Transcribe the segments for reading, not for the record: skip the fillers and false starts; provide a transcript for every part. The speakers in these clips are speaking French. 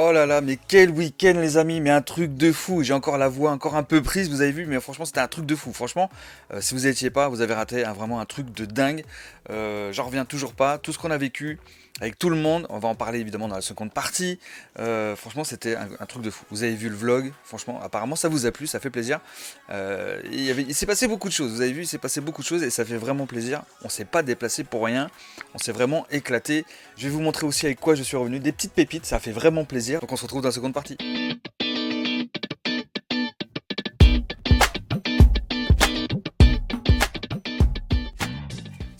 Oh là là, mais quel week-end les amis, mais un truc de fou. J'ai encore la voix encore un peu prise, vous avez vu, mais franchement c'était un truc de fou. Franchement, si vous n'étiez pas, vous avez raté vraiment un truc de dingue. J'en reviens toujours pas. Tout ce qu'on a vécu avec tout le monde, on va en parler évidemment dans la seconde partie. Franchement c'était un truc de fou. Vous avez vu le vlog, franchement apparemment ça vous a plu, ça fait plaisir. Il s'est passé beaucoup de choses, vous avez vu, il s'est passé beaucoup de choses et ça fait vraiment plaisir. On s'est pas déplacé pour rien, on s'est vraiment éclaté. Je vais vous montrer aussi avec quoi je suis revenu, des petites pépites, ça fait vraiment plaisir. Donc on se retrouve dans la seconde partie.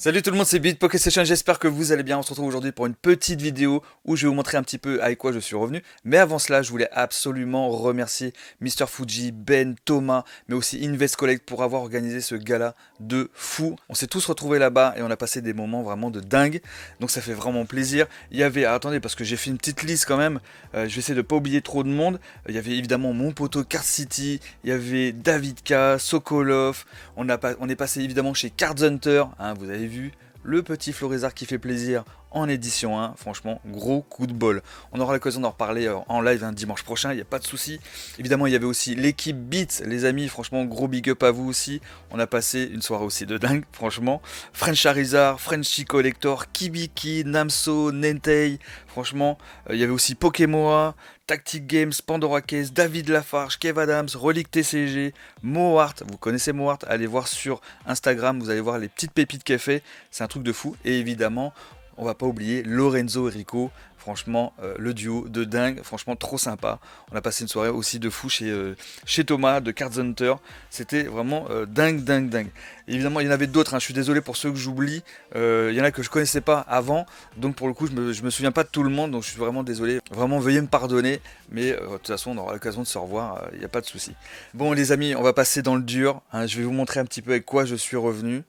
Salut tout le monde, c'est Beat Pocket Session, j'espère que vous allez bien. On se retrouve aujourd'hui pour une petite vidéo où je vais vous montrer un petit peu avec quoi je suis revenu. Mais avant cela, je voulais absolument remercier Mister Fuji, Ben, Thomas, mais aussi Invest Collect pour avoir organisé ce gala de fou. On s'est tous retrouvés là-bas et on a passé des moments vraiment de dingue. Donc ça fait vraiment plaisir. Il y avait, attendez, parce que j'ai fait une petite liste quand même. Je vais essayer de ne pas oublier trop de monde. Il y avait évidemment mon poteau Card City, il y avait David K, Sokolov. On est passé évidemment chez Cards Hunter, hein, vous avez vu, le petit Florizard qui fait plaisir en édition 1, franchement, gros coup de bol. On aura l'occasion d'en reparler en live un dimanche prochain, il n'y a pas de souci. Évidemment, il y avait aussi l'équipe Beats, les amis, franchement, gros big up à vous aussi. On a passé une soirée aussi de dingue, franchement. French Charizard, Frenchy Collector, Kibiki, Namso, Nentei, franchement, il y avait aussi Pokémoa, Tactic Games, Pandora Case, David Lafarge, Kev Adams, Relic TCG, Mohart, vous connaissez Mohart, allez voir sur Instagram, vous allez voir les petites pépites qu'elle fait, c'est un truc de fou. Et évidemment, on va pas oublier Lorenzo et Rico, franchement le duo de dingue, franchement trop sympa. On a passé une soirée aussi de fou chez Thomas de Cards Hunter, c'était vraiment dingue. Et évidemment il y en avait d'autres, hein. Je suis désolé pour ceux que j'oublie, il y en a que je connaissais pas avant, donc pour le coup je me souviens pas de tout le monde, donc je suis vraiment désolé, vraiment veuillez me pardonner, mais de toute façon on aura l'occasion de se revoir, il n'y a pas de souci. Bon les amis, on va passer dans le dur, hein. Je vais vous montrer un petit peu avec quoi je suis revenu,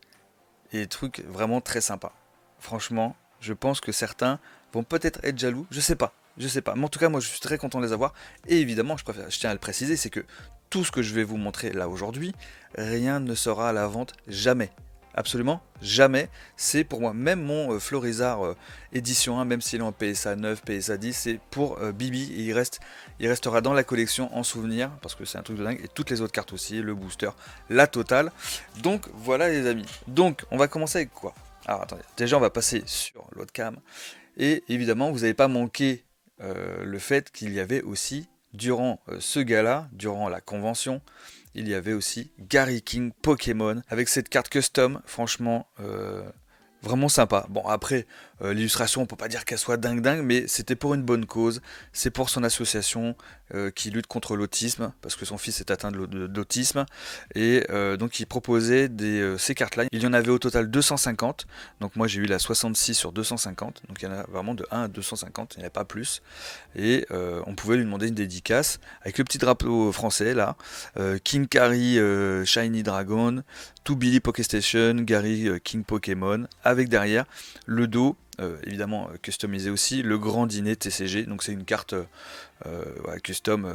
et des trucs vraiment très sympas. Franchement, je pense que certains vont peut-être être jaloux, je sais pas. Mais en tout cas, moi, je suis très content de les avoir. Et évidemment, je tiens à le préciser, c'est que tout ce que je vais vous montrer là aujourd'hui, rien ne sera à la vente jamais. Absolument jamais. C'est pour moi, même mon Florizard édition 1, même s'il est en PSA 9, PSA 10, c'est pour Bibi et il restera dans la collection en souvenir parce que c'est un truc de dingue. Et toutes les autres cartes aussi, le booster, la totale. Donc voilà les amis. Donc on va commencer avec quoi? Alors attendez, déjà on va passer sur l'autre cam. Et évidemment, vous n'avez pas manqué le fait qu'il y avait aussi, durant ce gala, durant la convention, il y avait aussi Gary King Pokémon avec cette carte custom, franchement vraiment sympa. Bon après, l'illustration on peut pas dire qu'elle soit dingue, mais c'était pour une bonne cause, c'est pour son association qui lutte contre l'autisme, parce que son fils est atteint d'autisme, et donc il proposait ces cartes-là. Il y en avait au total 250, donc moi j'ai eu la 66 sur 250, donc il y en a vraiment de 1 à 250, il n'y en a pas plus, et on pouvait lui demander une dédicace avec le petit drapeau français là, King Carry Shiny Dragon, To Billy Pokéstation, Gary King Pokémon, avec derrière le dos, évidemment customisé aussi, le grand dîner TCG, donc c'est une carte ouais, custom,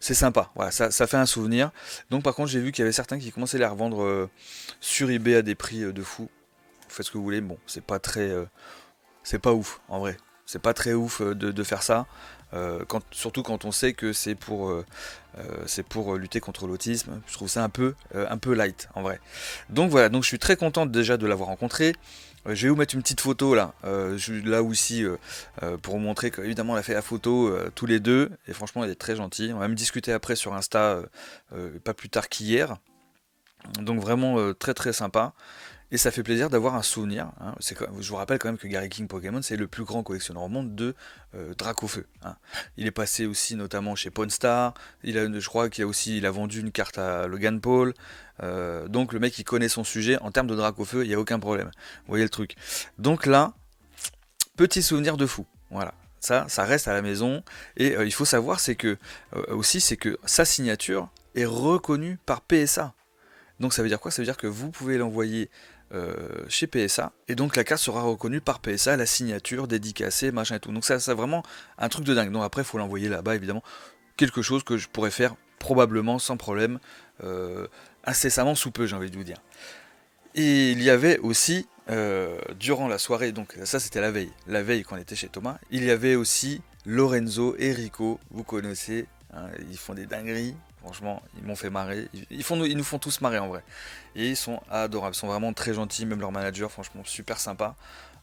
c'est sympa, voilà, ça fait un souvenir. Donc par contre j'ai vu qu'il y avait certains qui commençaient à les revendre sur eBay à des prix de fou. Vous faites ce que vous voulez, bon c'est pas très... c'est pas ouf en vrai, c'est pas très ouf de faire ça. Surtout quand on sait que c'est pour lutter contre l'autisme, je trouve ça un peu light en vrai. Donc voilà, donc je suis très content déjà de l'avoir rencontré. Je vais vous mettre une petite photo là, là aussi, pour vous montrer qu'évidemment on a fait la photo tous les deux, et franchement il est très gentil. On va même discuter après sur Insta, pas plus tard qu'hier. Donc vraiment très sympa. Et ça fait plaisir d'avoir un souvenir, hein. Je vous rappelle quand même que Gary King Pokémon, c'est le plus grand collectionneur au monde de Dracofeu, hein. Il est passé aussi notamment chez Pawn Star, je crois il a vendu une carte à Logan Paul, donc le mec il connaît son sujet, en termes de Dracofeu, il n'y a aucun problème. Vous voyez le truc. Donc là, petit souvenir de fou, voilà. Ça reste à la maison, et il faut savoir c'est que sa signature est reconnue par PSA. Donc ça veut dire quoi? Ça veut dire que vous pouvez l'envoyer chez PSA, et donc la carte sera reconnue par PSA, la signature, dédicacée, machin et tout. Donc ça c'est vraiment un truc de dingue. Donc après il faut l'envoyer là-bas évidemment. Quelque chose que je pourrais faire probablement sans problème, incessamment sous peu j'ai envie de vous dire. Et il y avait aussi, durant la soirée, donc ça c'était la veille quand on était chez Thomas, il y avait aussi Lorenzo et Rico, vous connaissez, hein, ils font des dingueries. Franchement, ils m'ont fait marrer. Ils nous font tous marrer en vrai. Et ils sont adorables. Ils sont vraiment très gentils. Même leur manager, franchement, super sympa.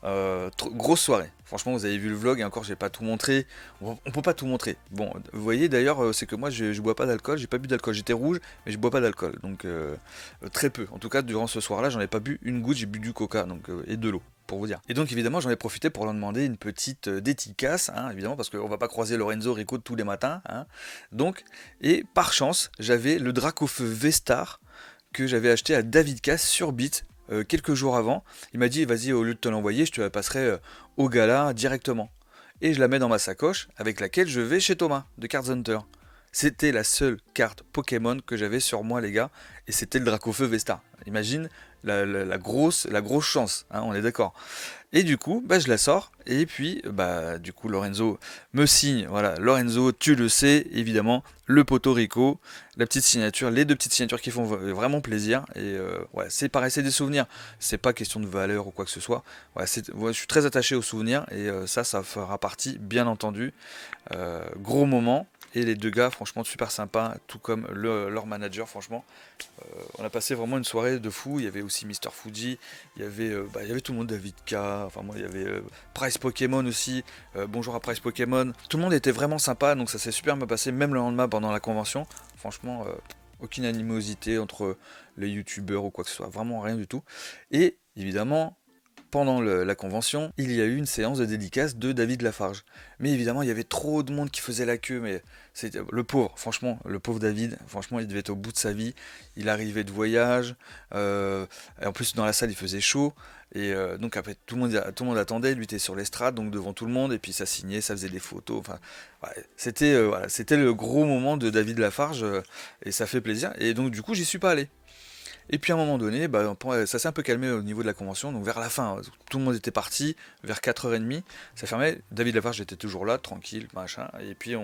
Grosse soirée. Franchement, vous avez vu le vlog et encore, j'ai pas tout montré. On peut pas tout montrer. Bon, vous voyez d'ailleurs, c'est que moi, je bois pas d'alcool. J'ai pas bu d'alcool. J'étais rouge, mais je bois pas d'alcool. Donc, très peu. En tout cas, durant ce soir-là, j'en ai pas bu une goutte. J'ai bu du coca et de l'eau. Pour vous dire. Et donc évidemment j'en ai profité pour leur demander une petite dédicace, hein, évidemment parce qu'on va pas croiser Lorenzo Rico tous les matins, hein. Donc, et par chance, j'avais le Dracofeu V-Star que j'avais acheté à David Cass sur Beat quelques jours avant. Il m'a dit vas-y, au lieu de te l'envoyer, je te la passerai au gala directement. Et je la mets dans ma sacoche avec laquelle je vais chez Thomas de Cards Hunter. C'était la seule carte Pokémon que j'avais sur moi les gars, et c'était le Dracofeu V-Star. Imagine la grosse chance, hein, on est d'accord. Et du coup, bah, je la sors, et puis du coup Lorenzo me signe, voilà, Lorenzo, tu le sais, évidemment, le poteau Rico, la petite signature, les deux petites signatures qui font vraiment plaisir, et ouais, c'est pareil, c'est des souvenirs, c'est pas question de valeur ou quoi que ce soit, ouais, je suis très attaché aux souvenirs, et ça fera partie, bien entendu, gros moment. Et les deux gars, franchement, super sympas, tout comme leur manager, franchement. On a passé vraiment une soirée de fou. Il y avait aussi Mister Fuji, il y avait tout le monde, David K, enfin moi, il y avait Price Pokémon aussi, bonjour à Price Pokémon. Tout le monde était vraiment sympa, donc ça s'est super bien passé, même le lendemain pendant la convention. Franchement, aucune animosité entre les youtubeurs ou quoi que ce soit, vraiment rien du tout. Et évidemment, pendant la convention, il y a eu une séance de dédicace de David Lafarge. Mais évidemment, il y avait trop de monde qui faisait la queue, mais c'était le pauvre, franchement, le pauvre David, franchement, il devait être au bout de sa vie. Il arrivait de voyage, et en plus dans la salle, il faisait chaud. Et donc après, tout le monde attendait, lui était sur l'estrade, donc devant tout le monde, et puis ça signait, ça faisait des photos. Enfin, ouais, c'était le gros moment de David Lafarge, et ça fait plaisir. Et donc du coup, j'y suis pas allé. Et puis à un moment donné, ça s'est un peu calmé au niveau de la convention, donc vers la fin, tout le monde était parti, vers 4h30, ça fermait, David Lafarge était toujours là, tranquille, machin, et puis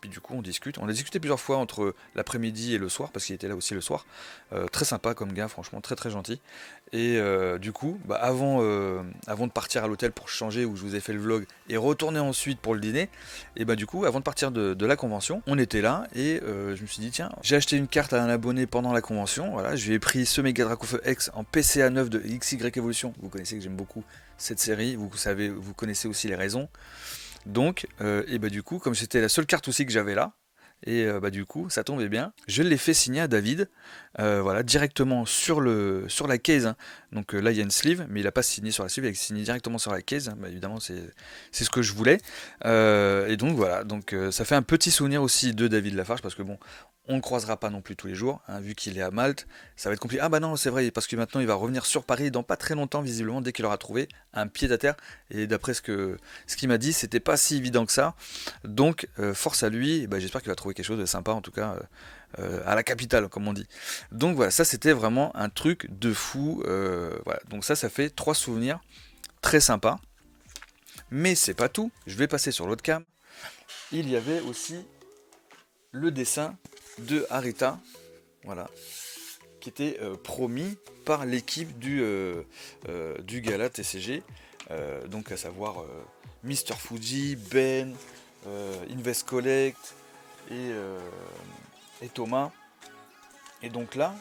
du coup on discute, on a discuté plusieurs fois entre l'après-midi et le soir, parce qu'il était là aussi le soir, très sympa comme gars, franchement, très très gentil, et du coup, avant de partir à l'hôtel pour changer, où je vous ai fait le vlog, et retourner ensuite pour le dîner, et du coup, avant de partir de la convention, on était là, et je me suis dit, tiens, j'ai acheté une carte à un abonné pendant la convention, voilà, je lui ai pris ce Mega Dracofeu X en PCA 9 de XY Evolution, vous connaissez que j'aime beaucoup cette série, vous connaissez aussi les raisons, donc, du coup, comme c'était la seule carte aussi que j'avais là, et du coup, ça tombait bien. Je l'ai fait signer à David, voilà, directement sur la case, hein. Donc là, il y a une sleeve, mais il n'a pas signé sur la sleeve, il a signé directement sur la case. Hein. Évidemment, c'est ce que je voulais. Et donc voilà, donc ça fait un petit souvenir aussi de David Lafarge, parce que bon, on ne croisera pas non plus tous les jours, hein, vu qu'il est à Malte, ça va être compliqué. Ah bah non, c'est vrai, parce que maintenant il va revenir sur Paris dans pas très longtemps, visiblement, dès qu'il aura trouvé un pied à terre. Et d'après ce qu'il m'a dit, c'était pas si évident que ça. Donc force à lui, et j'espère qu'il va trouver quelque chose de sympa, en tout cas à la capitale, comme on dit. Donc voilà, ça c'était vraiment un truc de fou. Voilà. Donc ça fait 3 souvenirs très sympas. Mais c'est pas tout, je vais passer sur l'autre cam. Il y avait aussi le dessin de Arita, voilà, qui était promis par l'équipe du gala TCG, donc à savoir Mister Fuji, Ben, Invest Collect et Thomas. Et donc là,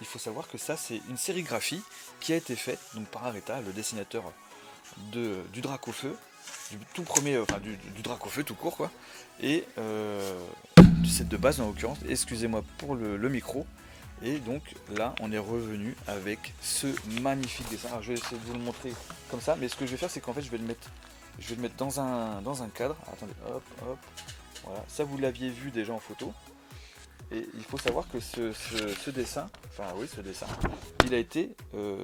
il faut savoir que ça c'est une sérigraphie qui a été faite donc par Arita, le dessinateur du Dracofeu, du tout premier, du Dracofeu tout court quoi, et du set de base en l'occurrence, excusez-moi pour le micro. Et donc là on est revenu avec ce magnifique dessin. Alors je vais essayer de vous le montrer comme ça, mais ce que je vais faire c'est qu'en fait je vais le mettre dans un cadre. Attendez, hop, hop, voilà, ça vous l'aviez vu déjà en photo. Et il faut savoir que ce dessin, il a été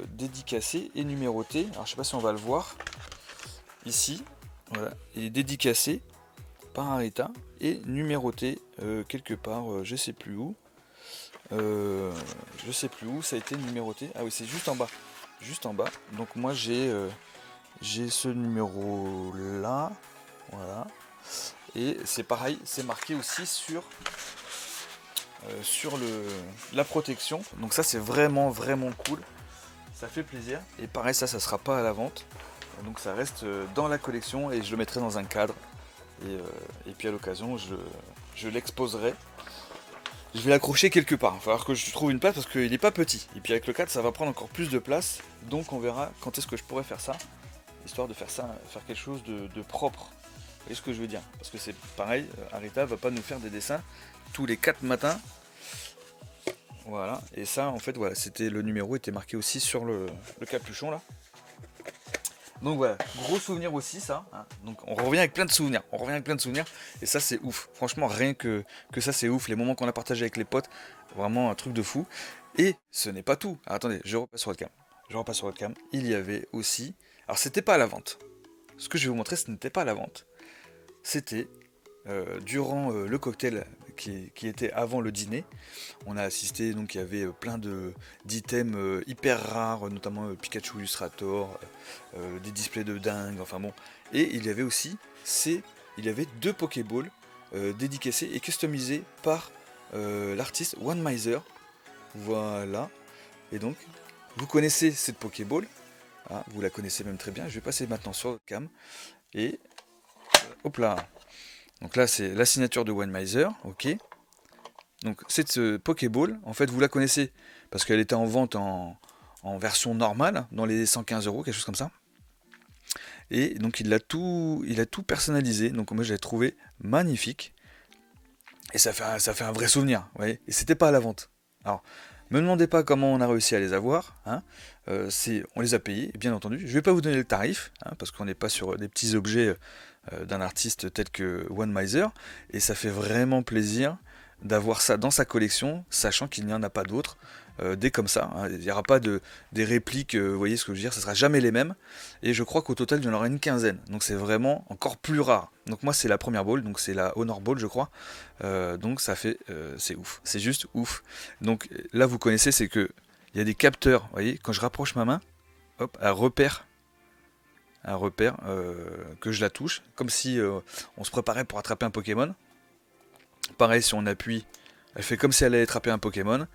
dédicacé et numéroté. Alors je sais pas si on va le voir ici, voilà, il est dédicacé par Arita et numéroté quelque part, je sais plus où. Ça a été numéroté. Ah oui, c'est juste en bas. Donc moi j'ai ce numéro là, voilà. Et c'est pareil, c'est marqué aussi sur la protection. Donc ça c'est vraiment cool. Ça fait plaisir. Et pareil, ça sera pas à la vente. Donc ça reste dans la collection et je le mettrai dans un cadre. Et puis à l'occasion, je l'exposerai. Je vais l'accrocher quelque part. Il va falloir que je trouve une place parce qu'il n'est pas petit. Et puis avec le cadre, ça va prendre encore plus de place. Donc on verra quand est-ce que je pourrais faire ça. Histoire de faire ça, faire quelque chose de propre. Vous voyez ce que je veux dire? Parce que c'est pareil, Arita va pas nous faire des dessins tous les 4 matins. Voilà, et ça en fait, voilà, c'était le numéro était marqué aussi sur le capuchon là. Donc voilà, gros souvenir aussi ça, hein. Donc on revient avec plein de souvenirs, et ça c'est ouf. Franchement, rien que ça c'est ouf, les moments qu'on a partagés avec les potes, vraiment un truc de fou. Et ce n'est pas tout. Alors, attendez, je repasse sur le cam. Il y avait aussi, alors c'était pas à la vente. Ce que je vais vous montrer, ce n'était pas à la vente. C'était durant le cocktail qui était avant le dîner. On a assisté, donc il y avait plein d'items hyper rares, notamment Pikachu Illustrator, des displays de dingue, enfin bon. Et il y avait aussi, il y avait 2 Pokéballs dédicacés et customisés par l'artiste One Miser. Voilà. Et donc, vous connaissez cette Pokéball, hein, vous la connaissez même très bien. Je vais passer maintenant sur le cam. Et hop là. Donc là, c'est la signature de One Miser, ok. Donc cette Pokéball, en fait, vous la connaissez parce qu'elle était en vente en version normale, dans les 115 €, quelque chose comme ça. Et donc il a tout personnalisé. Donc moi, je l'ai trouvé magnifique. Et ça fait un vrai souvenir, vous voyez. Et c'était pas à la vente. Alors, me demandez pas comment on a réussi à les avoir, hein. On les a payés, bien entendu. Je vais pas vous donner le tarif, hein, parce qu'on n'est pas sur des petits objets d'un artiste tel que One Miser, et ça fait vraiment plaisir d'avoir ça dans sa collection, sachant qu'il n'y en a pas d'autres, des comme ça, hein. Il n'y aura pas des répliques, vous voyez ce que je veux dire, ça sera jamais les mêmes, et je crois qu'au total il y en aura une quinzaine, donc c'est vraiment encore plus rare. Donc moi c'est la première ball, donc c'est la Honor Ball je crois, donc ça fait, c'est ouf, c'est juste ouf. Donc là vous connaissez, c'est que il y a des capteurs, vous voyez, quand je rapproche ma main, hop, un repère que je la touche, comme si on se préparait pour attraper un Pokémon. Pareil, si on appuie, elle fait comme si elle allait attraper un Pokémon.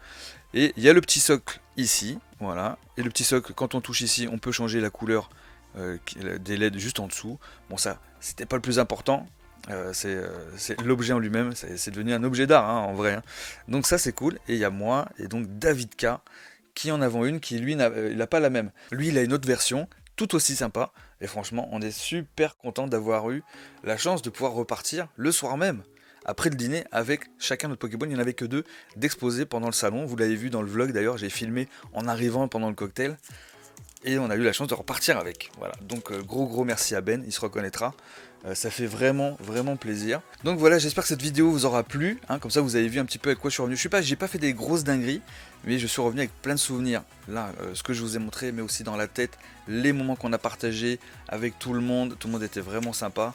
Et il y a le petit socle ici, voilà. Et le petit socle, quand on touche ici, on peut changer la couleur des LED juste en dessous. Bon, ça, c'était pas le plus important. C'est l'objet en lui-même, c'est devenu un objet d'art, hein, en vrai, hein. Donc ça, c'est cool. Et il y a moi, et donc David K, qui en avons une, qui lui, il n'a pas la même. Lui, il a une autre version, tout aussi sympa. Et franchement, on est super content d'avoir eu la chance de pouvoir repartir le soir même, après le dîner, avec chacun notre Pokéball. Il n'y en avait que 2 d'exposés pendant le salon. Vous l'avez vu dans le vlog d'ailleurs, j'ai filmé en arrivant pendant le cocktail. Et on a eu la chance de repartir avec. Voilà. Donc gros merci à Ben, il se reconnaîtra. Ça fait vraiment plaisir. Donc voilà, j'espère que cette vidéo vous aura plu, hein, comme ça vous avez vu un petit peu avec quoi je suis revenu. J'ai pas fait des grosses dingueries, mais je suis revenu avec plein de souvenirs. Là, ce que je vous ai montré, mais aussi dans la tête, les moments qu'on a partagés avec tout le monde était vraiment sympa.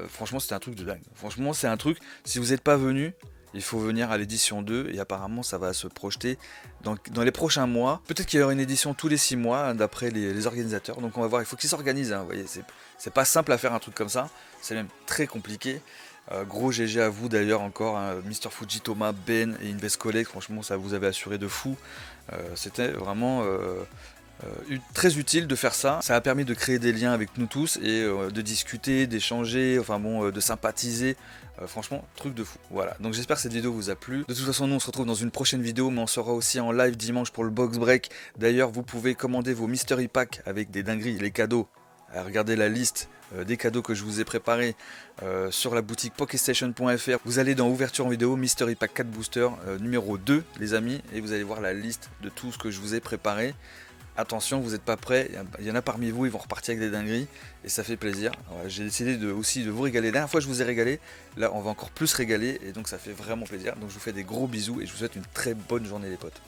Franchement, c'était un truc de dingue. Franchement, c'est un truc, si vous n'êtes pas venu, il faut venir à l'édition 2 et apparemment ça va se projeter dans les prochains mois. Peut-être qu'il y aura une édition tous les 6 mois d'après les organisateurs. Donc on va voir, il faut qu'ils s'organisent, hein, vous voyez, c'est pas simple à faire un truc comme ça, c'est même très compliqué. Gros GG à vous d'ailleurs encore, hein, Mr Fuji, Thomas, Ben et Invest Collect, franchement ça vous avait assuré de fou. C'était vraiment très utile de faire ça. Ça a permis de créer des liens avec nous tous et de discuter, d'échanger, enfin bon, de sympathiser. Franchement, truc de fou. Voilà, donc j'espère que cette vidéo vous a plu. De toute façon, nous on se retrouve dans une prochaine vidéo, mais on sera aussi en live dimanche pour le box break. D'ailleurs, vous pouvez commander vos mystery packs avec des dingueries, les cadeaux. Regardez la liste des cadeaux que je vous ai préparés sur la boutique pokestation.fr. Vous allez dans ouverture en vidéo, mystery pack 4 booster numéro 2 les amis, et vous allez voir la liste de tout ce que je vous ai préparé. Attention, vous n'êtes pas prêts, il y en a parmi vous, ils vont repartir avec des dingueries, et ça fait plaisir. Voilà, j'ai décidé aussi de vous régaler. La dernière fois je vous ai régalé, là on va encore plus régaler, et donc ça fait vraiment plaisir. Donc je vous fais des gros bisous, et je vous souhaite une très bonne journée les potes.